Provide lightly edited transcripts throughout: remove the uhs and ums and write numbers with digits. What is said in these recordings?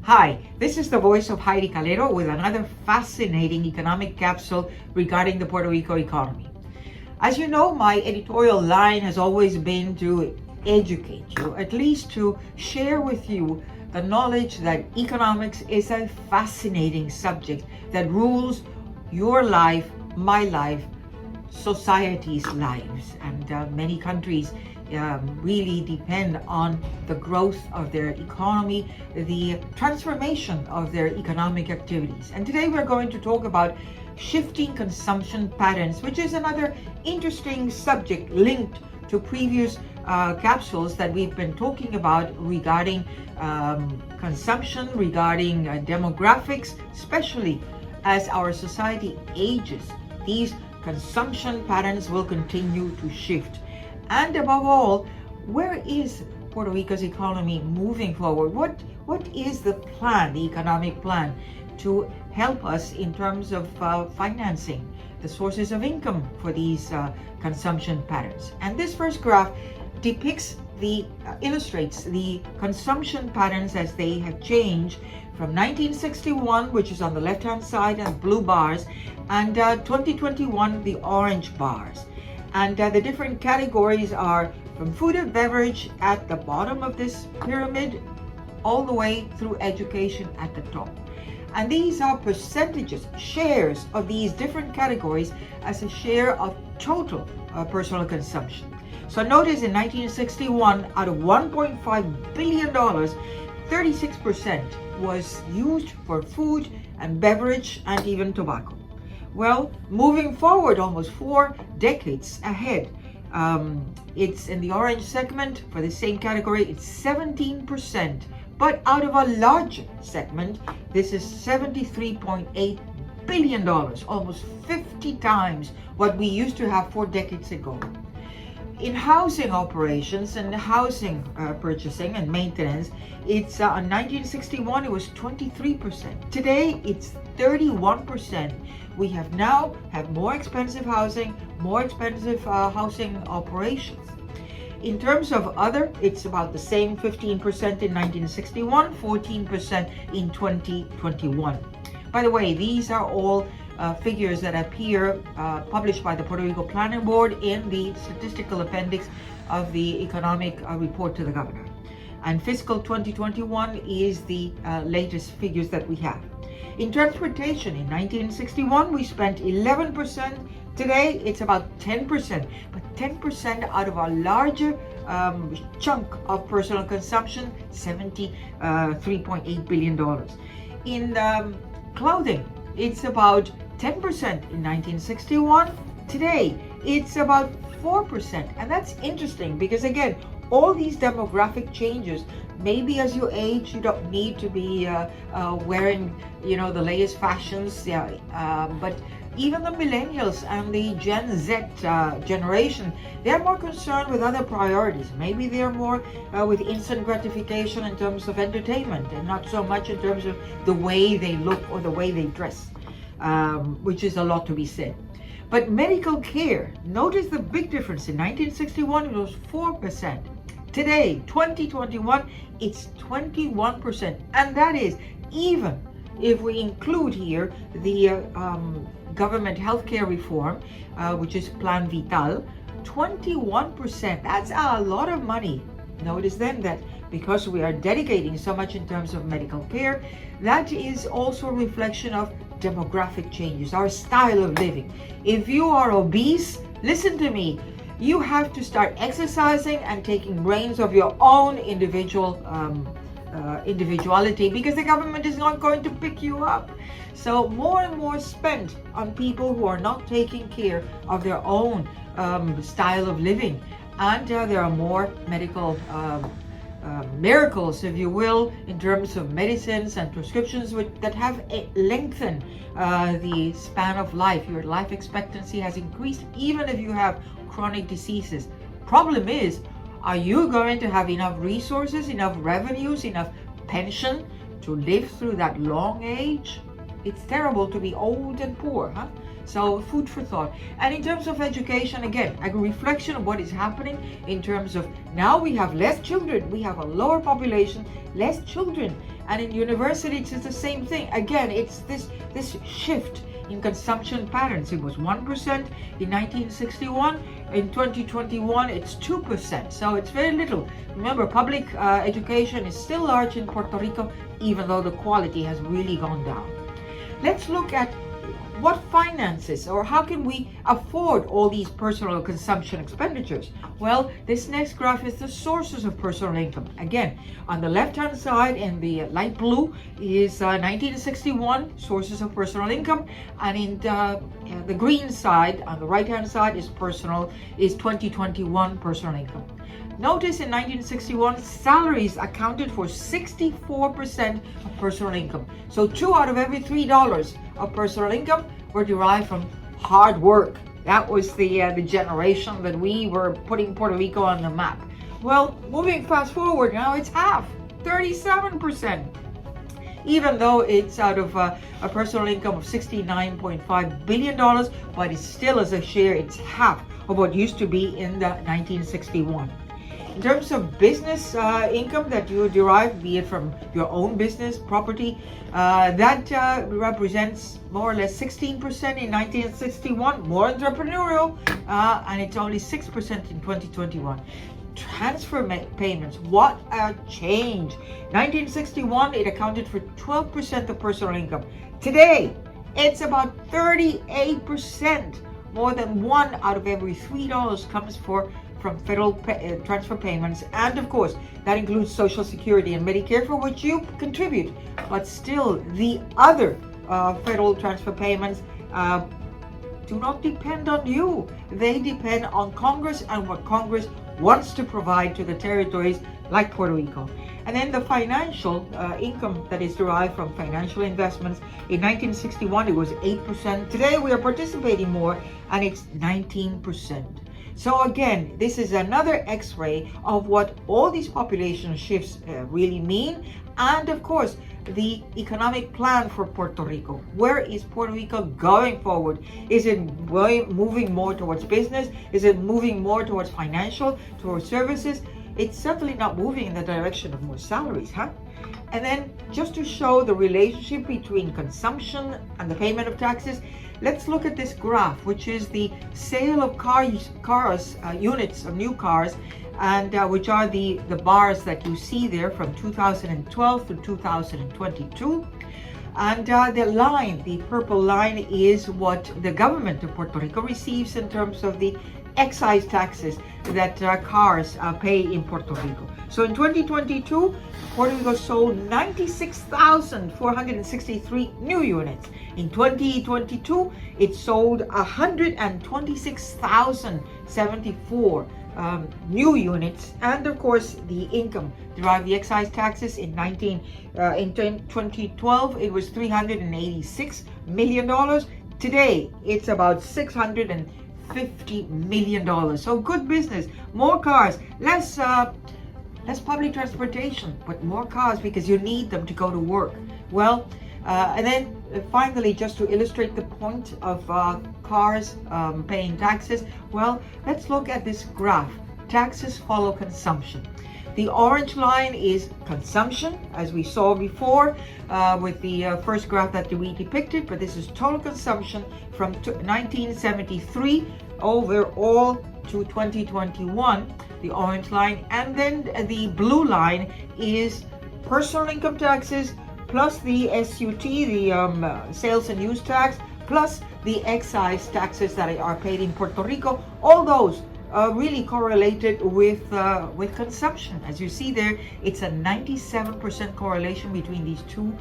Hi, this is the voice of Heidie Calero with another fascinating economic capsule regarding the Puerto Rico economy. As you know, my editorial line has always been to educate you, at least to share with you the knowledge that economics is a fascinating subject that rules your life, my life, society's lives, and many countries really depend on the growth of their economy, the transformation of their economic activities. And today we're going to talk about shifting consumption patterns, which is another interesting subject linked to previous capsules that we've been talking about regarding consumption, regarding demographics, especially as our society ages. These consumption patterns will continue to shift. And above all, where is Puerto Rico's economy moving forward? What is the plan, the economic plan, to help us in terms of financing the sources of income for these consumption patterns? And this first graph depicts illustrates the consumption patterns as they have changed from 1961, which is on the left-hand side and blue bars, and 2021, the orange bars. And the different categories are from food and beverage at the bottom of this pyramid, all the way through education at the top. And these are percentages, shares of these different categories as a share of total personal consumption. So notice in 1961, out of $1.5 billion, 36% was used for food and beverage and even tobacco. Well, moving forward almost 4 decades ahead, it's in the orange segment for the same category, it's 17%. But out of a larger segment, this is $73.8 billion, almost 50 times what we used to have 4 decades ago. In housing operations and housing purchasing and maintenance, it's in 1961 it was 23%. Today it's 31%. We have now more expensive housing, more expensive housing operations. In terms of other, it's about the same, 15% in 1961, 14% in 2021. By the way, these are all figures that appear published by the Puerto Rico Planning Board in the statistical appendix of the economic report to the governor. And fiscal 2021 is the latest figures that we have. In transportation, in 1961, we spent 11%. Today, it's about 10%, but 10% out of a larger chunk of personal consumption, $73.8 billion. In clothing, it's about 10% in 1961. Today, it's about 4%. And that's interesting because, again, all these demographic changes, maybe as you age, you don't need to be wearing, the latest fashions. But even the millennials and the Gen Z generation, they're more concerned with other priorities. Maybe they're more with instant gratification in terms of entertainment and not so much in terms of the way they look or the way they dress, which is a lot to be said. But medical care, notice the big difference. In 1961, it was 4%. Today, 2021, it's 21%. And that is even if we include here the government healthcare reform, which is Plan Vital, 21%. That's a lot of money. Notice then that because we are dedicating so much in terms of medical care, that is also a reflection of demographic changes, our style of living. If you are obese, listen to me, you have to start exercising and taking reins of your own individuality, because the government is not going to pick you up. So more and more spent on people who are not taking care of their own style of living. And there are more medical miracles, if you will, in terms of medicines and prescriptions that have lengthened the span of life. Your life expectancy has increased even if you have chronic diseases. Problem is, are you going to have enough resources, enough revenues, enough pension to live through that long age? It's terrible to be old and poor, huh? So food for thought. And in terms of education, again, a reflection of what is happening in terms of now we have less children, we have a lower population, less children, And in universities, it's the same thing. Again, it's this shift in consumption patterns. It was 1% in 1961. In 2021, it's 2%. So it's very little. Remember, public education is still large in Puerto Rico, even though the quality has really gone down. Let's look at what finances, or how can we afford all these personal consumption expenditures? Well, this next graph is the sources of personal income. Again, on the left-hand side in the light blue is 1961 sources of personal income, and in the green side, on the right-hand side, is 2021 personal income. Notice in 1961, salaries accounted for 64% of personal income. So 2 out of every $3 of personal income were derived from hard work. That was the generation that we were putting Puerto Rico on the map. Well, moving fast forward, now it's half, 37%. Even though it's out of a personal income of $69.5 billion, but it's still, as a share, it's half of what used to be in the 1961. In terms of business income that you derive, be it from your own business, property, that represents more or less 16% in 1961, more entrepreneurial, and it's only 6% in 2021. Transfer payments, what a change. 1961, it accounted for 12% of personal income. Today, it's about 38%. More than 1 out of every $3 comes from federal transfer payments, and of course that includes Social Security and Medicare, for which you contribute. But still, the other federal transfer payments do not depend on you. They depend on Congress and what Congress wants to provide to the territories like Puerto Rico. And then the financial income that is derived from financial investments. In 1961, it was 8%. Today, we are participating more, and it's 19%. So again, this is another X-ray of what all these population shifts really mean. And of course, the economic plan for Puerto Rico. Where is Puerto Rico going forward? Is it moving more towards business? Is it moving more towards financial, towards services? It's certainly not moving in the direction of more salaries, huh? And then just to show the relationship between consumption and the payment of taxes, let's look at this graph, which is the sale of units of new cars, and which are the bars that you see there from 2012 to 2022. And the purple line is what the government of Puerto Rico receives in terms of the excise taxes that cars pay in Puerto Rico. So in 2022, Puerto Rico sold 96,463 new units. In 2022, it sold 126,074 new units, and of course the income derived the excise taxes in 2012 it was $386 million. Today it's about $650 million. So good business, more cars, less public transportation, but more cars because you need them to go to work. Well, and then finally, just to illustrate the point of cars paying taxes, well, let's look at this graph. Taxes follow consumption. The orange line is consumption, as we saw before with the first graph that we depicted, but this is total consumption from 1973 overall to 2021, the orange line. And then the blue line is personal income taxes, plus the SUT, the sales and use tax, plus the excise taxes that are paid in Puerto Rico. All those really correlated with consumption. As you see there, it's a 97% correlation between these two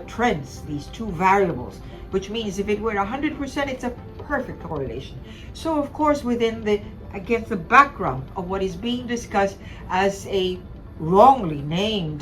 trends, these two variables, which means if it were 100%, it's a perfect correlation. So of course, against the background of what is being discussed as a wrongly named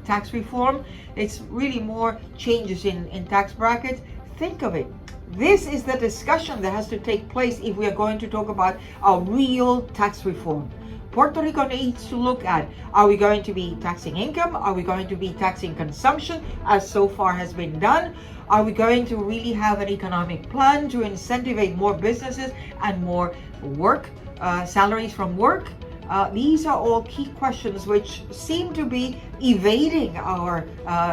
tax reform, it's really more changes in tax brackets. Think of it. This is the discussion that has to take place if we are going to talk about a real tax reform. Puerto Rico needs to look at, are we going to be taxing income? Are we going to be taxing consumption, as so far has been done? Are we going to really have an economic plan to incentivize more businesses and more work, salaries from work? These are all key questions which seem to be evading our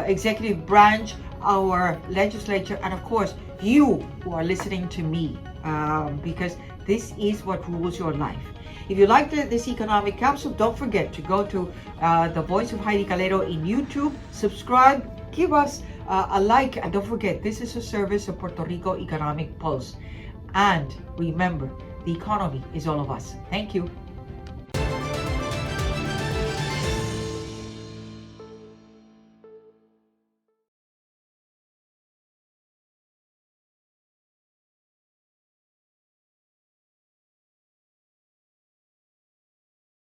executive branch, our legislature, and of course, you who are listening to me, because this is what rules your life. If you liked this economic capsule, don't forget to go to the Voice of Heidie Calero in YouTube, subscribe, give us a like, and don't forget, this is a service of Puerto Rico Economic Pulse. And remember, the economy is all of us. Thank you.